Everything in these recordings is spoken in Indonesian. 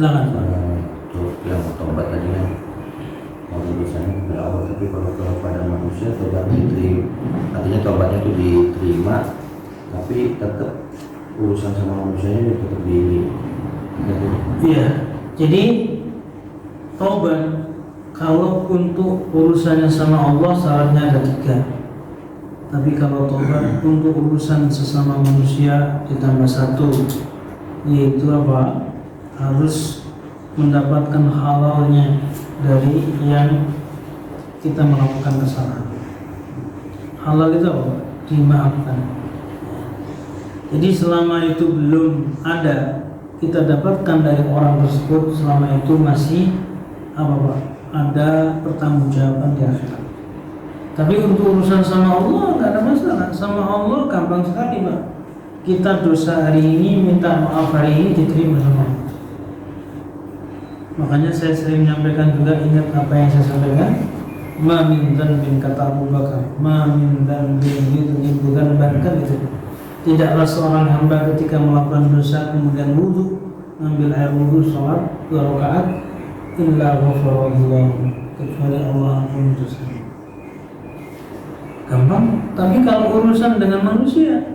Silakan. Untuk yang tobat tadi kan mau dosanya berawal, tapi kalau kepada manusia tobatnya diterima, artinya tobatnya itu diterima, tapi tetap urusan sama manusianya tetap di. Iya. Jadi tobat kalau untuk urusannya sama Allah syaratnya ada 3. Tapi kalau tobat untuk urusan sesama manusia ditambah 1, yaitu apa? Harus mendapatkan halalnya dari yang kita melakukan kesalahan. Halal itu apa? Dimaafkan. Jadi selama itu belum ada kita dapatkan dari orang tersebut, selama itu masih apa Pak? Ada pertanggungjawaban di akhirat. Tapi untuk urusan sama Allah nggak ada masalah. Sama Allah gampang sekali Pak. Kita dosa hari ini minta maaf hari ini diterima sama Allah. Makanya saya sering menyampaikan juga, ingat apa yang saya sampaikan. Ma min dzanbin, kata Abu Bakar, ma min dzanbin yudhibu dzanban, kan itu. Tidaklah seorang hamba ketika melakukan dosa kemudian wudu, ngambil air wudu, sholat 2 rakaat, illa ghafarallahu, kecuali Allah ampuni dosa. Gampang. Tapi kalau urusan dengan manusia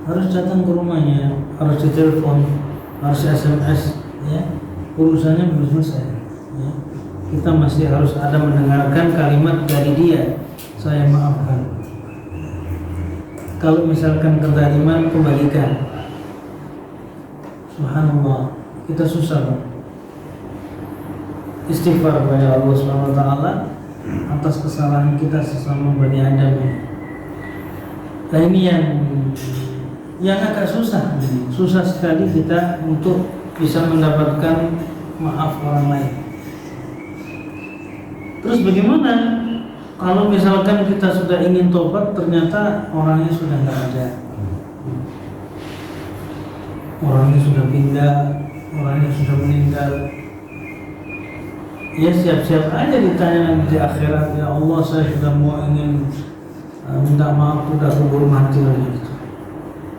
harus datang ke rumahnya, harus ditelepon, harus SMS, ya. Urusannya belum selesai, ya. Kita masih harus ada mendengarkan kalimat dari dia, saya maafkan. Kalau misalkan kezaliman, kembalikan. Subhanallah, kita susah Pak. Istighfar kepada Allah Subhanahu wa taala atas kesalahan kita sesama Bani Adam. Nah ini yang agak susah. Susah sekali kita untuk bisa mendapatkan maaf orang lain. Terus bagaimana kalau misalkan kita sudah ingin tobat, ternyata orangnya sudah nggak ada, orangnya sudah pindah, orangnya sudah meninggal? Ya siap-siap aja ditanya di akhirat, ya Allah saya sudah mau ingin minta maaf, sudah kubur mati lagi gitu.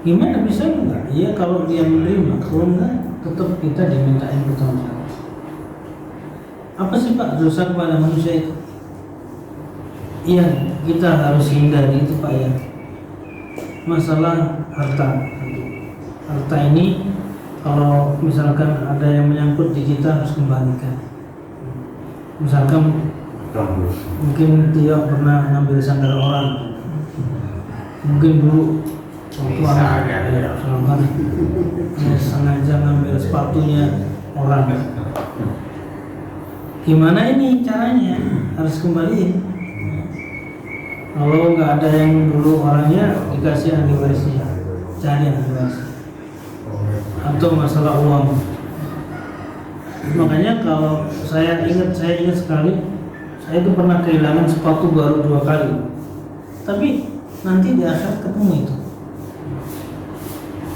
Gimana bisa enggak? Ya kalau dia menerima, kalau enggak tetap kita dimintain bertanggung jawab. Apa sih Pak dosa kepada manusia itu? Iya, kita harus hindari itu Pak ya. Masalah harta. Harta ini kalau misalkan ada yang menyangkut di kita harus kembalikan. Misalkan mungkin dia pernah ngambil sandal orang, mungkin dulu waktu anak sengaja ngambil sepatunya orang. Gimana ini caranya? Harus kembaliin. Kalau nggak ada yang dulu orangnya, dikasih ahli warisnya, cari ahli waris. Atau masalah uang. Makanya kalau saya ingat sekali, saya itu pernah kehilangan sepatu baru 2 kali. Tapi nanti di akhir ketemu itu.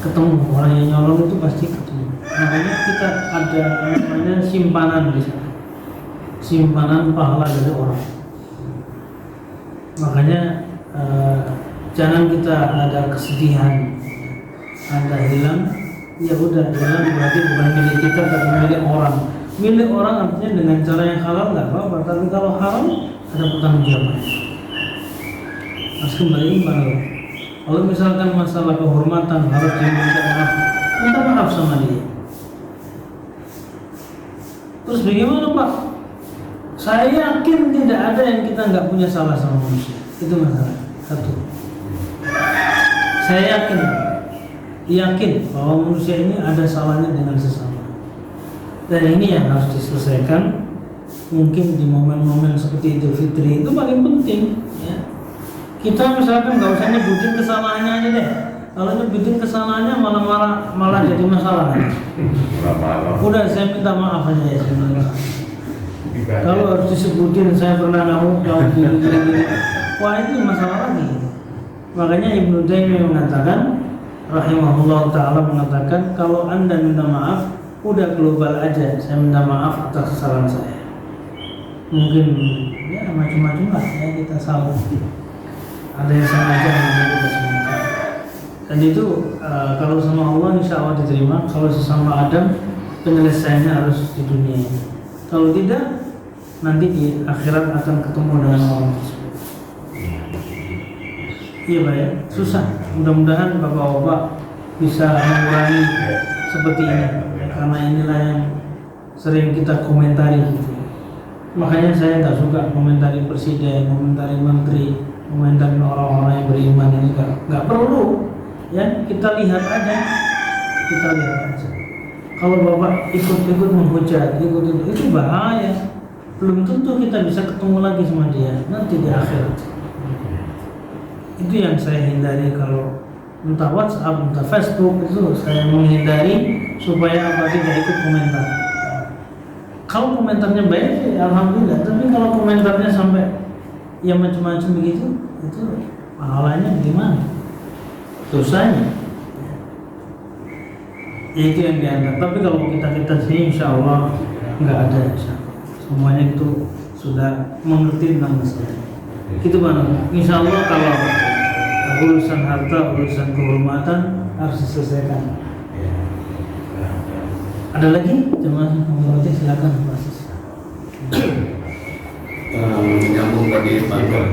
Ketemu orang yang nyolong itu pasti ketemu. Makanya kita ada namanya simpanan di sana. Simpanan pahala dari orang. Makanya jangan kita ada kesedihan, ada hilang, ya udah hilang berarti bukan milik kita tapi milik orang. Milik orang artinya dengan cara yang halal nggak apa-apa, tapi kalau haram ada pertanggungjawaban. Harus kembali kepada Allah. Kalau misalkan masalah kehormatan harus minta maaf sama dia. Terus bagaimana Pak? Saya yakin tidak ada yang kita nggak punya salah sama manusia. Itu masalah satu. Saya yakin bahwa manusia ini ada salahnya dengan sesama. Dan ini yang harus diselesaikan. Mungkin di momen-momen seperti Idul Fitri itu paling penting. Ya. Kita misalkan nggak usah nyebutin kesalahannya aja deh. Kalau nyebutin kesalahannya malah jadi masalah. Udah saya minta maaf aja ya. Kalau harus disebutin saya pernah ngamuk gini, wah itu masalah lagi. Makanya Ibnu Taimiyah mengatakan, rahimahullah taala mengatakan, kalau Anda minta maaf, udah global aja. Saya minta maaf atas kesalahan saya. Mungkin ya macam-macam lah ya kita salah. Ada yang sengaja, ada yang sengaja. Dan itu kalau sama Allah insya Allah diterima. Kalau sesama Adam penyelesaiannya harus di dunia ini. Kalau tidak, nanti di akhirat akan ketemu dengan orang tersebut. Iya Pak ya, susah. Mudah-mudahan Bapak-bapak bisa mengurangi seperti ini, karena inilah yang sering kita komentari gitu. Makanya saya nggak suka komentari presiden, komentari menteri, komentari orang-orang yang beriman ini nggak perlu. Ya kita lihat aja, Kalau Bapak ikut-ikut menghujat, itu bahaya. Belum tentu kita bisa ketemu lagi sama dia nanti di akhirat. Itu yang saya hindari kalau entah WhatsApp, entah Facebook, itu saya menghindari supaya apa tidak ikut komentar. Kalau komentarnya baik, ya alhamdulillah. Tapi kalau komentarnya sampai ya macam-macam begitu, itu pahalanya gimana? Dosanya. Ya, itu yang dianggap. Tapi kalau kita sini, insya Allah nggak ada. Semuanya itu sudah mengerti tentang masalah. Itu mana? Insya Allah kalau urusan harta, urusan kehormatan harus diselesaikan. Ada lagi jemaah menghormati, silakan Pak. Menyambung tadi Pak Nur,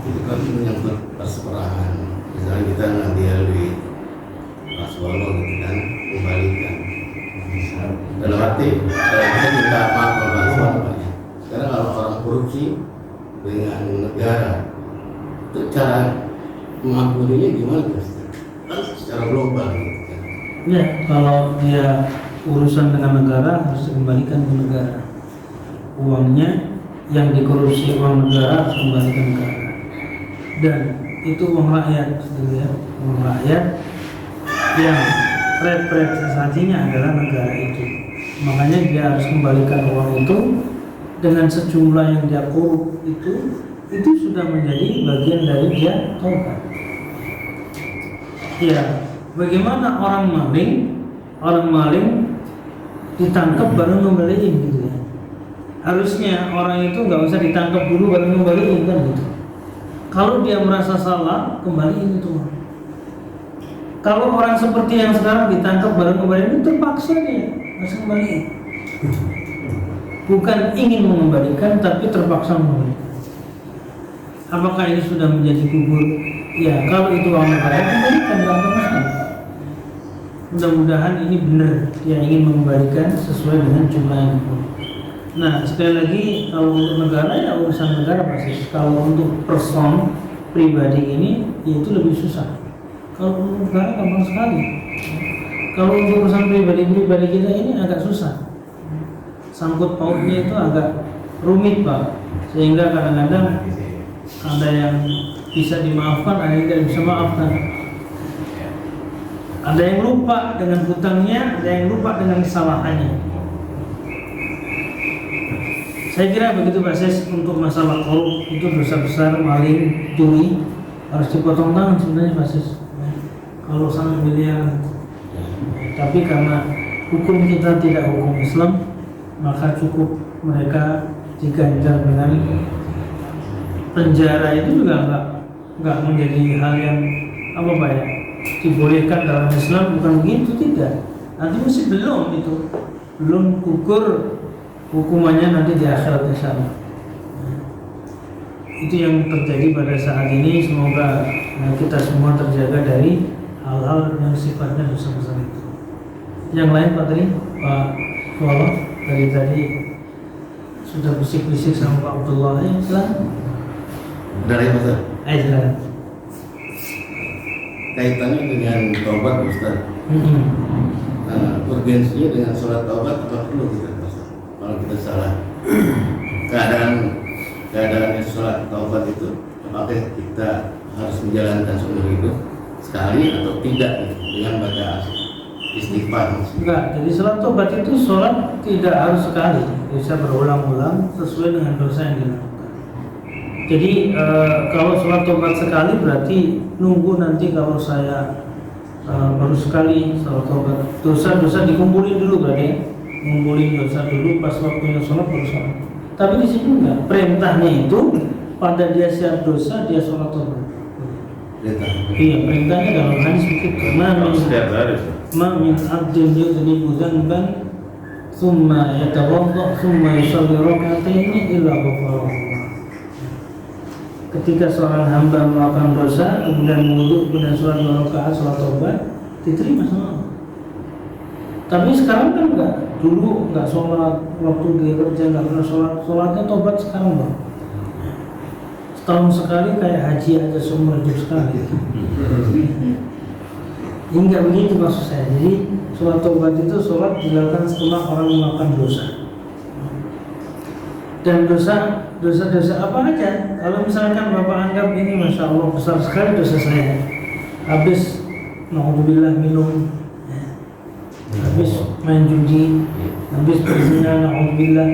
itu kan menyangkut perseorangan. Misalnya kita ngambil di Solo gitu kan, kembalikan. Dalam arti kita minta maaf kepada Solo. Sekarang kalau orang korupsi dengan negara, itu cara mengampuninya gimana? Kan secara global gitu kan. Ya, kalau dia urusan dengan negara harus dikembalikan ke negara. Uangnya yang dikorupsi uang negara harus kembalikan ke negara. Dan itu uang rakyat, gitu ya. Uang rakyat yang representasinya adalah negara itu. Makanya dia harus kembalikan uang itu dengan sejumlah yang dia korup itu sudah menjadi bagian dari dia taubat. Ya, bagaimana orang maling ditangkap baru ngembaliin gitu ya. Harusnya orang itu nggak usah ditangkap dulu baru ngembaliin kan gitu. Kalau dia merasa salah, kembaliin itu. Kalau orang seperti yang sekarang ditangkap baru ngembaliin, terpaksa dia harus kembaliin. Bukan ingin mengembalikan, tapi terpaksa mengembalikan. Apakah ini sudah menjadi gugur? Ya, kalau itu uang negara, kembalikan, nggak ada masalah. Mudah-mudahan ini benar dia ingin mengembalikan sesuai dengan jumlah yang diperlukan. Nah, sekali lagi kalau untuk negara ya urusan negara pasti. Kalau untuk person pribadi ini, ya itu lebih susah. Kalau untuk negara gampang sekali. Kalau untuk urusan pribadi kita ini agak susah. Sangkut pautnya itu agak rumit Pak. Sehingga kadang-kadang ada yang bisa dimaafkan, ada yang tidak bisa maafkan. Ada yang lupa dengan hutangnya, ada yang lupa dengan kesalahannya. Saya kira begitu Pak Ses, untuk masalah korup itu dosa besar, maling, curi harus dipotong tangan sebenarnya Pak Ses. Kalau sangat miliaran. Tapi karena hukum kita tidak hukum Islam, maka cukup mereka diganjar dengan penjara. Itu juga nggak menjadi hal yang apa Pak ya, dibolehkan dalam Islam, bukan begitu, tidak. Nanti masih belum gugur hukumannya nanti di akhirat insyaallah. Itu yang terjadi pada saat ini. Semoga kita semua terjaga dari hal-hal yang sifatnya dosa besar itu. Yang lain Pak Fuala dari tadi sudah bisik-bisik sama Pak Abdullah. Silakan. Dari Ustaz. Silakan. Kaitannya dengan taubat Ustaz. Urgensinya dengan sholat taubat apa perlu kita Ustaz? Kalau kita salah keadaannya sholat taubat itu, apakah kita harus menjalankan seumur hidup sekali atau tidak dengan baca istighfar? Enggak, jadi sholat taubat itu sholat tidak harus sekali, bisa berulang-ulang sesuai dengan dosa yang dilakukan. Jadi kalau sholat taubat sekali berarti nunggu nanti kalau saya baru sekali sholat taubat, dosa-dosa dikumpulin dulu berarti, ngumpulin dosa dulu pas waktunya sholat baru sholat. Tapi di sini enggak, perintahnya itu pada dia siap dosa dia sholat taubat. Iya, perintahnya dalam hadis begitu. Setiap hari. Ma min abdin yudhnibu dhanban thumma yatawadda thumma yusalli rak'ataini illa ghafara. Ketika seorang hamba melakukan dosa, kemudian wudhu, kemudian sholat 2 rakaat sholat taubat, diterima sama Allah. Tapi sekarang kan enggak. Dulu enggak sholat, waktu dia kerja enggak pernah sholat, sholatnya taubat sekarang Bang. Setahun sekali kayak haji aja seumur hidup sekali. Ini enggak begitu maksud saya. Jadi sholat taubat itu sholat dilakukan setelah orang melakukan dosa. Dan dosa apa aja. Kalau misalkan Bapak anggap ini Masya Allah besar sekali dosa saya, habis na'udzubillah minum, habis main judi, habis berzina, na'udzubillah.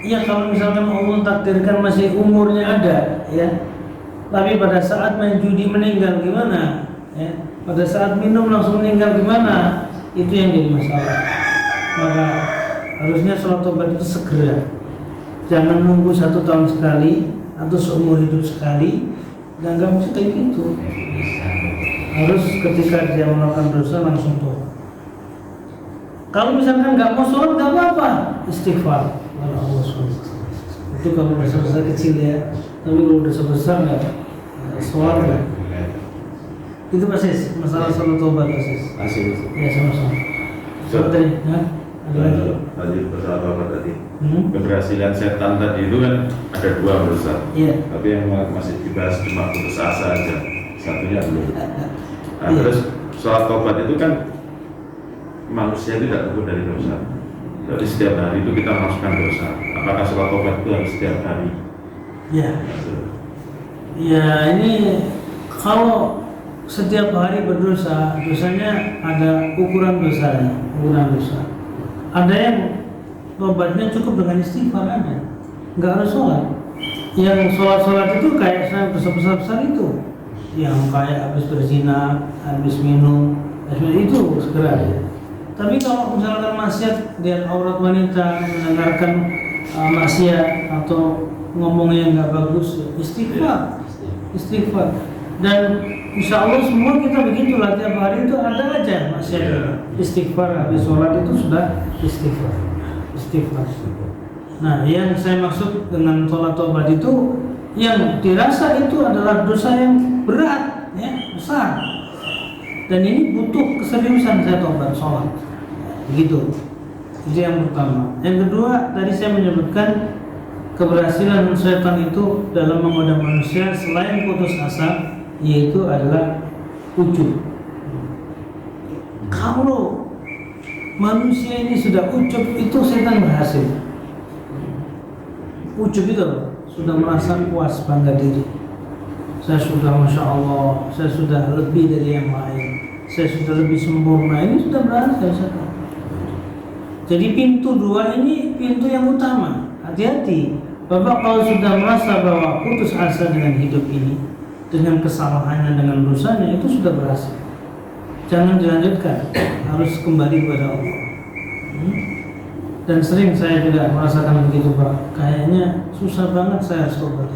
Iya, kalau misalkan Allah takdirkan masih umurnya ada, ya, tapi pada saat main judi meninggal gimana, ya, pada saat minum langsung meninggal gimana, itu yang jadi masalah. Maka harusnya sholat taubat itu segera. Jangan nunggu 1 tahun sekali atau seumur hidup sekali, dan nggak mesti kayak gitu. Harus ketika dia melakukan dosa langsung tobat. Kalau misalkan nggak mau sholat nggak apa-apa, istighfar kepada Allah SWT. Itu kalau dosa-dosa kecil ya. Tapi kalau dosa besar nggak sholat nggak. Itu masih masalah sholat tobat masih. Ya sama-sama. Tadi, ya? Ada lagi? Tadi persoalan tadi. Keberhasilan setan tadi itu kan ada 2 menurut saya. Iya. Tapi yang masih dibahas cuma putus asa aja. Satunya belum. Nah, Iya. terus sholat taubat itu kan manusia tidak luput dari dosa. Jadi setiap hari itu kita melakukan dosa. Apakah sholat taubat itu harus setiap hari? Ya. Ya, ini kalau setiap hari berdosa, dosanya ada ukuran dosanya, ukuran dosa. Ada yang tobatnya cukup dengan istighfar aja, nggak harus sholat. Yang sholat itu kayak saya besar itu, yang kayak habis berzina, habis minum, itu segera ya. Tapi kalau misalkan maksiat, lihat aurat wanita, mendengarkan maksiat atau ngomongnya nggak bagus, istighfar. Dan insya Allah semua kita begitulah, tiap hari itu ada aja maksiat. Istighfar, habis sholat itu sudah istighfar. Nah, yang saya maksud dengan sholat taubat itu yang dirasa itu adalah dosa yang berat, ya, besar. Dan ini butuh keseriusan saya taubat sholat. Begitu. Itu yang pertama. Yang kedua, tadi saya menyebutkan keberhasilan setan itu dalam menggoda manusia selain putus asa, yaitu adalah ujub. Kalau manusia ini sudah ujub, itu setan berhasil. Ujub itu sudah merasa puas, bangga diri. Saya sudah Masya Allah, saya sudah lebih dari yang lain, saya sudah lebih sempurna. Ini sudah berhasil setan. Jadi pintu 2 ini pintu yang utama. Hati-hati. Bapak kalau sudah merasa bahwa putus asa dengan hidup ini, dengan kesalahannya, dengan dosanya, itu sudah berhasil. Jangan dilanjutkan, harus kembali kepada Allah. Dan sering saya juga merasakan begitu Pak. Kayaknya susah banget saya harus tobat.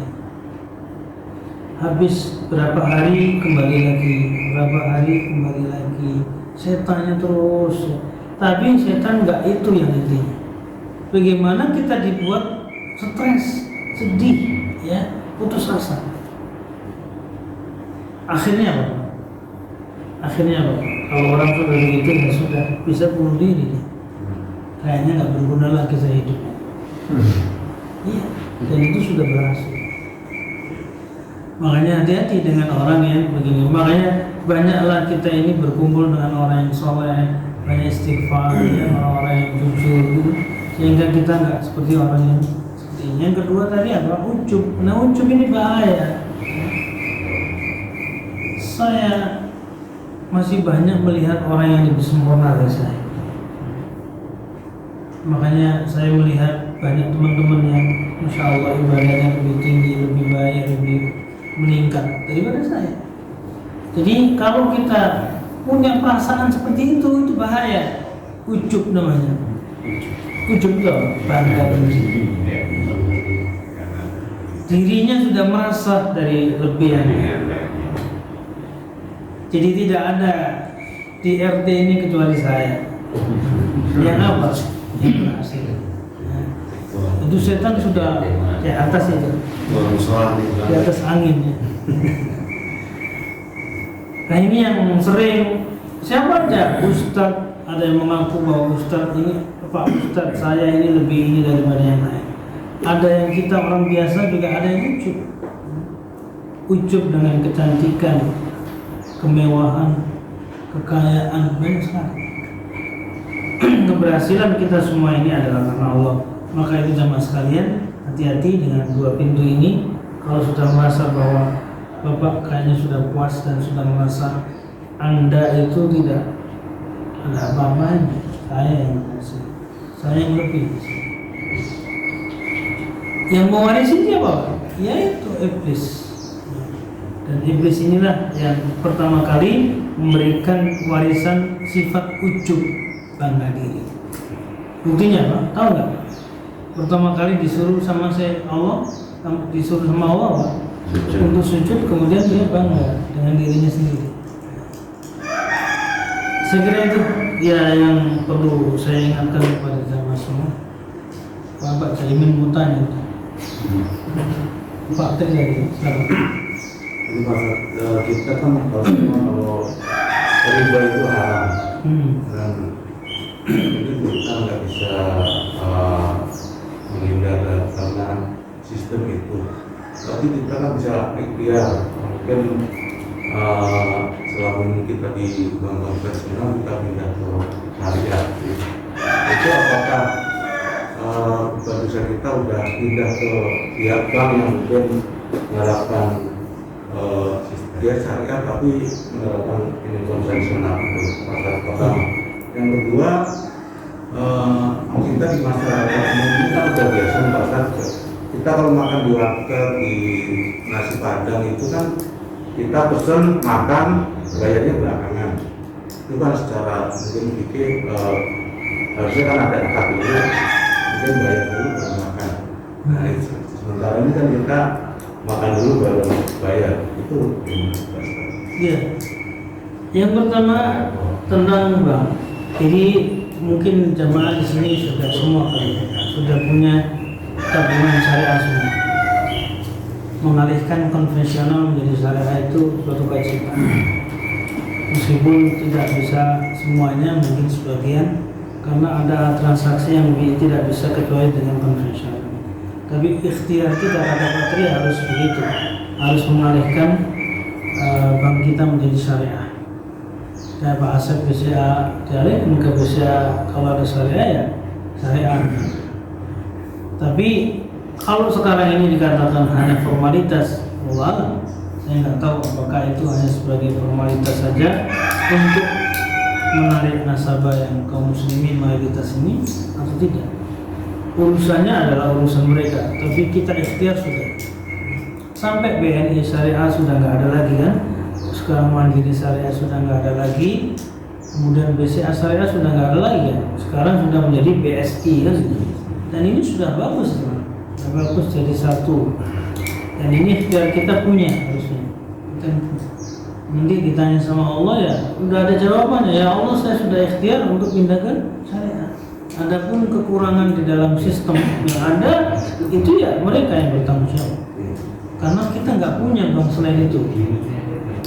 Habis berapa hari kembali lagi, berapa hari kembali lagi. Setannya terus. Tapi setan nggak itu yang intinya. Bagaimana kita dibuat stres, sedih, ya, putus asa. Akhirnya apa? Kalau orang sudah begitu, ya sudah bisa bunuh diri. Kayaknya nggak berguna lagi saya hidup. Iya, dan itu sudah berhasil. Makanya hati-hati dengan orang yang begini. Makanya banyaklah kita ini berkumpul dengan orang yang soleh, banyak istighfar, orang-orang yang jujur, gitu, sehingga kita nggak seperti orang yang seperti ini. Yang kedua tadi adalah ujub. Nah, ujub ini bahaya. Saya masih banyak melihat orang yang lebih sempurna dari saya. Makanya saya melihat banyak teman-teman yang Masya Allah ibadahnya lebih tinggi, lebih baik, lebih meningkat daripada saya. Jadi kalau kita punya perasaan seperti itu bahaya. Ujub namanya. Ujub itu bangga diri. Dirinya sudah merasa dari lebihan. Jadi tidak ada di RT ini kecuali saya. Yang apa? Yang berhasil. Nah, itu setan sudah di atas itu, di atas angin ya. Nah ini yang sering siapa aja Ustadz, ada yang mengaku bahwa Ustadz ini Pak Ustadz saya ini lebih ini daripada yang lain. Ada yang kita orang biasa juga ada yang ujub dengan kecantikan, kemewahan, kekayaan, banyak sekali. Keberhasilan kita semua ini adalah karena Allah. Maka itu jamaah sekalian, hati-hati dengan dua pintu ini. Kalau sudah merasa bahwa Bapak kayaknya sudah puas dan sudah merasa Anda itu tidak ada apa-apanya, saya yang berhasil, saya yang lebih. Yang mewarisi siapa? Yaitu iblis. Dan iblis inilah yang pertama kali memberikan warisan sifat ujub, bangga diri. Buktinya apa? Tahu nggak? Pertama kali disuruh sama Allah, disuruh sama Allah apa? Untuk sujud, kemudian dia bangga dengan dirinya sendiri. Saya kira itu ya yang perlu saya ingatkan kepada jamaah semua. Bapak Caimin mau tanya Pak terjadi silakan. Jadi maksud kita kan kalau riba itu haram dan itu kita nggak bisa menghindar karena sistem itu. Tapi kita kan bisa ikhtiar, mungkin selama kita di bank konvensional kita pindah ke syariah. Itu apakah perusahaan kita udah pindah ke pihak bank yang mungkin menerapkan dia syariah tapi menerapkan ini konvensional itu pasar pertama. Yang kedua, kita di masyarakat kita udah biasa pasar. Kita kalau makan di warteg, di nasi padang itu kan kita pesen makan bayarnya belakangan. Itu kan secara mungkin pikir harusnya kan ada akad dulu, mungkin bayar dulu baru makan. Nah sementara ini kan kita makan dulu baru bayar, itu Iya. Yang pertama tentang bank. Jadi mungkin jamaah di sini sudah semua sudah punya tabungan syariah semua. Mengalihkan konvensional menjadi syariah itu suatu kewajiban. Meskipun tidak bisa semuanya, mungkin sebagian, karena ada transaksi yang tidak bisa kecuali dengan konvensional. Tapi ikhtiar kita kata Patri harus begitu, harus mengalihkan bank kita menjadi syariah. Ya Pak Asep BCA dialihkan ke BCA, kalau ada syariah ya syariah. Tapi kalau sekarang ini dikatakan hanya formalitas, saya nggak tahu apakah itu hanya sebagai formalitas saja untuk menarik nasabah yang kaum muslimin mayoritas ini atau tidak. Urusannya adalah urusan mereka, tapi kita ikhtiar sudah. Sampai BNI Syariah sudah nggak ada lagi kan? Sekarang Mandiri Syariah sudah nggak ada lagi, kemudian BCA Syariah sudah nggak ada lagi kan? Sekarang sudah menjadi BSI kan? Dan ini sudah bagus kan? Sudah bagus jadi satu. Dan ini ikhtiar kita punya harusnya. Nanti ditanya sama Allah ya, udah ada jawabannya. Ya Allah, saya sudah ikhtiar untuk pindahkan syariah. Adapun kekurangan di dalam sistem yang ada, itu ya mereka yang bertanggung jawab. Karena kita nggak punya bank selain itu.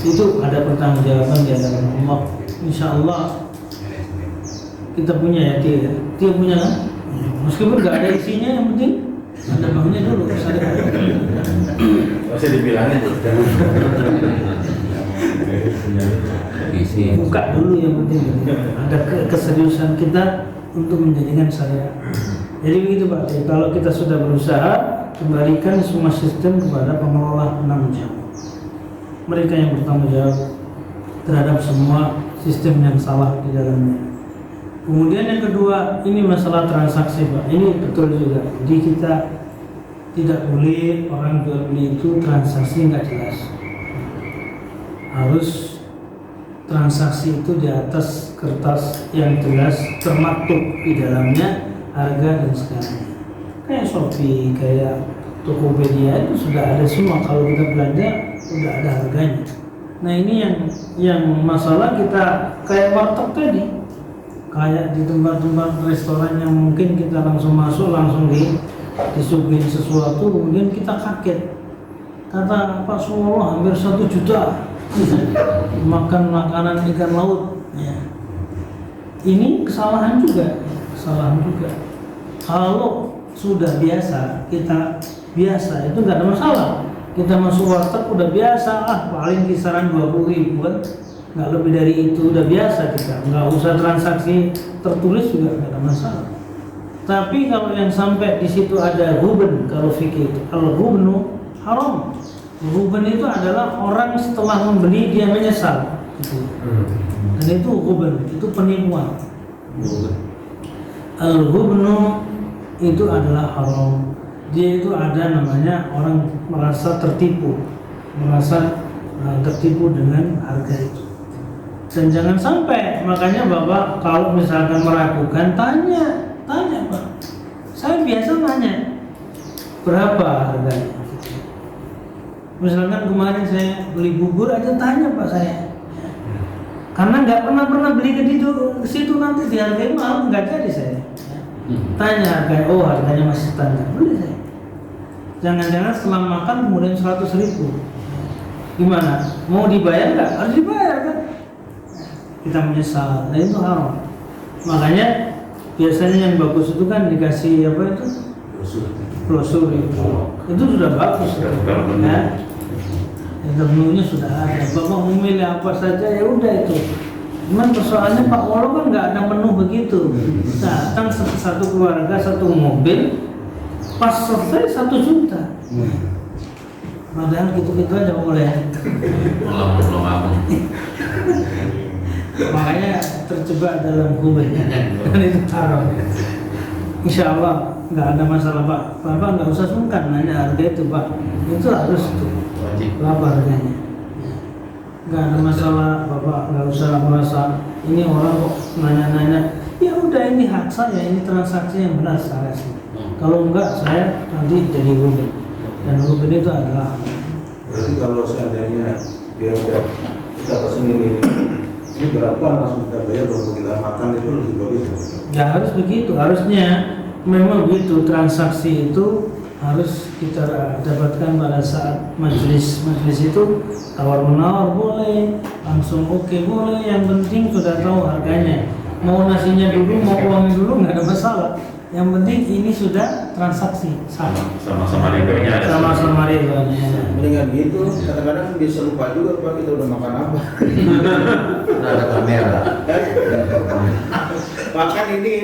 Itu ada pertanggungjawaban di hadapan Allah. Insya Allah kita punya ya dia punya kan? Meskipun nggak ada isinya, yang penting ada banknya dulu. Masih dibilangin buka dulu yang penting. Ada keseriusan kita untuk menjadikan syariah. Jadi begitu Pak. Kalau kita sudah berusaha, kembalikan semua sistem kepada pengelola penanggung jawab. Mereka yang bertanggung jawab terhadap semua sistem yang salah di dalamnya. Kemudian yang kedua, ini masalah transaksi Pak. Ini betul juga. Jadi kita tidak boleh orang jual beli itu transaksi nggak jelas. Harus transaksi itu di atas kertas yang jelas, termaktub di dalamnya harga dan segalanya. Kayak Shopee, kayak Tokopedia itu sudah ada semua. Kalau kita belanja sudah ada harganya. Nah ini yang masalah kita kayak warteg tadi, kayak di tempat-tempat restoran yang mungkin kita langsung masuk langsung disuguhin sesuatu, kemudian kita kaget. Kata Pak Suwono hampir 1 juta makan makanan ikan laut. Ya. Ini kesalahan juga. Kalau sudah biasa, kita biasa itu nggak ada masalah. Kita masuk warteg udah biasa, paling kisaran 20 ribuan, nggak lebih dari itu, udah biasa kita. Nggak usah transaksi tertulis juga nggak ada masalah. Tapi kalau yang sampai di situ ada ruben, kalau fikih itu, kalau rubenu haram. Ruben itu adalah orang setelah membeli dia menyesal. Gitu. Dan itu ruben, itu penipuan. Al-rubnu itu adalah haram. Dia itu ada namanya orang merasa tertipu dengan harga itu. Dan jangan sampai, makanya Bapak kalau misalkan meragukan tanya Pak. Saya biasa tanya berapa harganya. Misalkan kemarin saya beli bubur aja tanya Pak saya. Karena nggak pernah beli ke situ nanti dihargai mahal, nggak jadi saya. Tanya harganya, harganya masih standar, beli saya. Jangan-jangan setelah makan kemudian 100 ribu. Gimana? Mau dibayar nggak? Harus dibayar kan? Kita menyesal, nah itu haram. Makanya biasanya yang bagus itu kan dikasih apa itu? Brosur itu. Itu sudah bagus ya. Menunya sudah ada. Bapak memilih apa saja ya udah itu. Cuman persoalannya Pak Wolo kan nggak ada menu begitu. Datang satu keluarga, satu mobil, pas selesai 1 juta. Padahal gitu-gitu aja boleh. Belum. Makanya terjebak dalam hubungan dan itu haram. Insya Allah nggak ada masalah Pak. Bapak nggak usah sungkan nanya harga itu Pak. Itu harus tuh. Berapa harganya? Nggak ada masalah Bapak, nggak usah merasa ini orang kok nanya-nanya. Ya udah ini hak saya, ini transaksi yang benar saya sih. Kalau enggak saya nanti jadi rugi. Dan rugi itu adalah. Berarti kalau seandainya dia udah kita pesen ini berapa langsung kita bayar baru kita makan itu lebih bagus. Ya harus begitu, harusnya memang begitu. Transaksi itu harus kita dapatkan pada saat majelis itu tawar menawar boleh, langsung oke boleh. Yang penting sudah tahu harganya. Mau nasinya dulu, mau uangnya dulu nggak ada masalah. Yang penting ini sudah transaksi Sama-sama ridhonya. Sama-sama ridhonya. Mendingan gitu, kadang-kadang bisa lupa juga Pak kita udah makan apa. Ada kamera. Makan ini.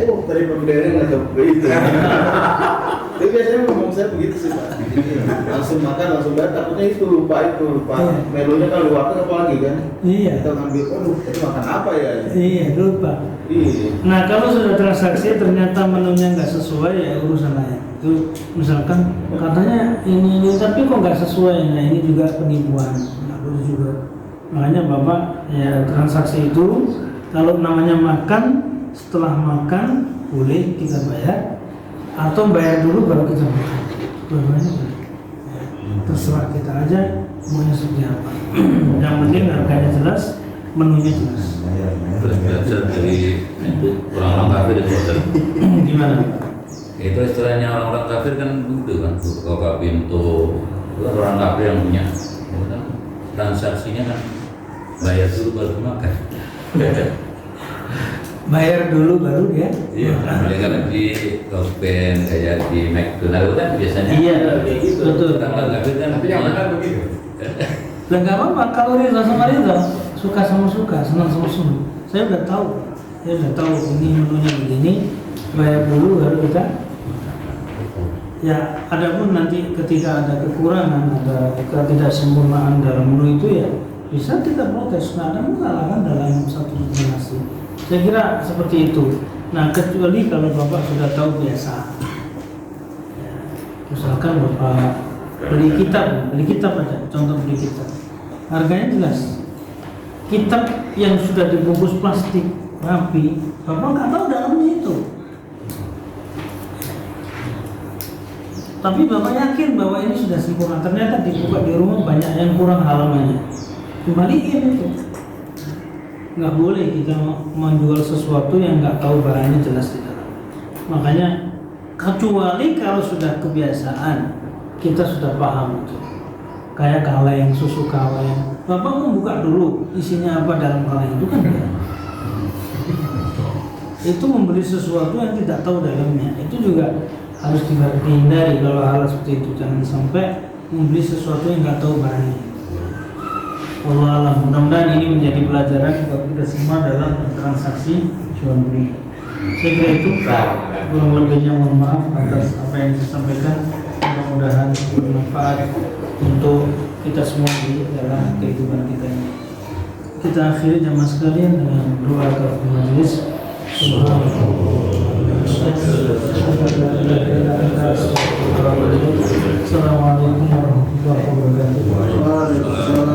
Tadi pembeliannya nggak coba itu. Tapi biasanya ngomong saya begitu sih Pak. Langsung makan, langsung bayar. Takutnya itu lupa. Menunya kan lupa apa lagi kan? Iya. Kita ngambil, tadi makan apa ya? Iya, lupa. Iya. Nah kalau sudah transaksi ternyata menunya nggak sesuai ya urusan lain. Itu misalkan katanya ini tapi kok nggak sesuai, nah ini juga penipuan, nggak boleh juga. Makanya Bapak ya transaksi itu kalau namanya makan, setelah makan boleh kita bayar atau bayar dulu baru kita makan. Dua-duanya boleh. Ya, terserah kita aja maunya seperti apa. Yang penting harganya jelas, menunya jelas. Terus belajar dari orang-orang kafir itu Gimana? itu istilahnya orang-orang kafir kan begitu kan, buka pintu itu kan orang kafir yang punya. Kemudian transaksinya kan bayar dulu baru makan. Bayar dulu baru ya? Iya, kan di Gopen kayak di McDonald kan biasanya. Iya, betul. Orang kafir kan Tapi yang benar begitu. Lah nggak apa-apa, kalau Ridho sama Ridho, suka sama suka, senang sama senang. Saya udah tahu ini menunya begini, bayar dulu baru kita. Ya, adapun nanti ketika ada kekurangan, ada ketidaksempurnaan dalam menu itu ya bisa kita protes. Nggak ada masalah kan dalam satu nasi. Saya kira seperti itu. Nah, kecuali kalau Bapak sudah tahu biasa. Ya, misalkan Bapak beli kitab aja, contoh beli kitab. Harganya jelas. Kitab yang sudah dibungkus plastik rapi, Bapak nggak tahu dalamnya itu. Tapi Bapak yakin bahwa ini sudah sempurna. Ternyata dibuka di rumah banyak yang kurang halamannya. kembaliin itu. Nggak boleh kita menjual sesuatu yang nggak tahu barangnya jelas di dalam. Makanya kecuali kalau sudah kebiasaan, kita sudah paham itu. Kayak kaleng, susu kaleng, Bapak mau buka dulu isinya apa dalam kaleng itu kan ya. Itu membeli sesuatu yang tidak tahu dalamnya, itu juga harus dihindari. Kalau hal seperti itu, jangan sampai membeli sesuatu yang nggak tahu barangnya. Allah alam. Mudah-mudahan ini menjadi pelajaran buat kita semua dalam transaksi jual beli. Saya kira itu, kurang lebihnya mohon maaf atas apa yang saya sampaikan. Mudah-mudahan bermanfaat untuk kita semua di dalam kehidupan kita ini. Kita akhiri jamaah sekalian dengan doa kafaratul majelis. Assalamualaikum warahmatullahi wabarakatuh.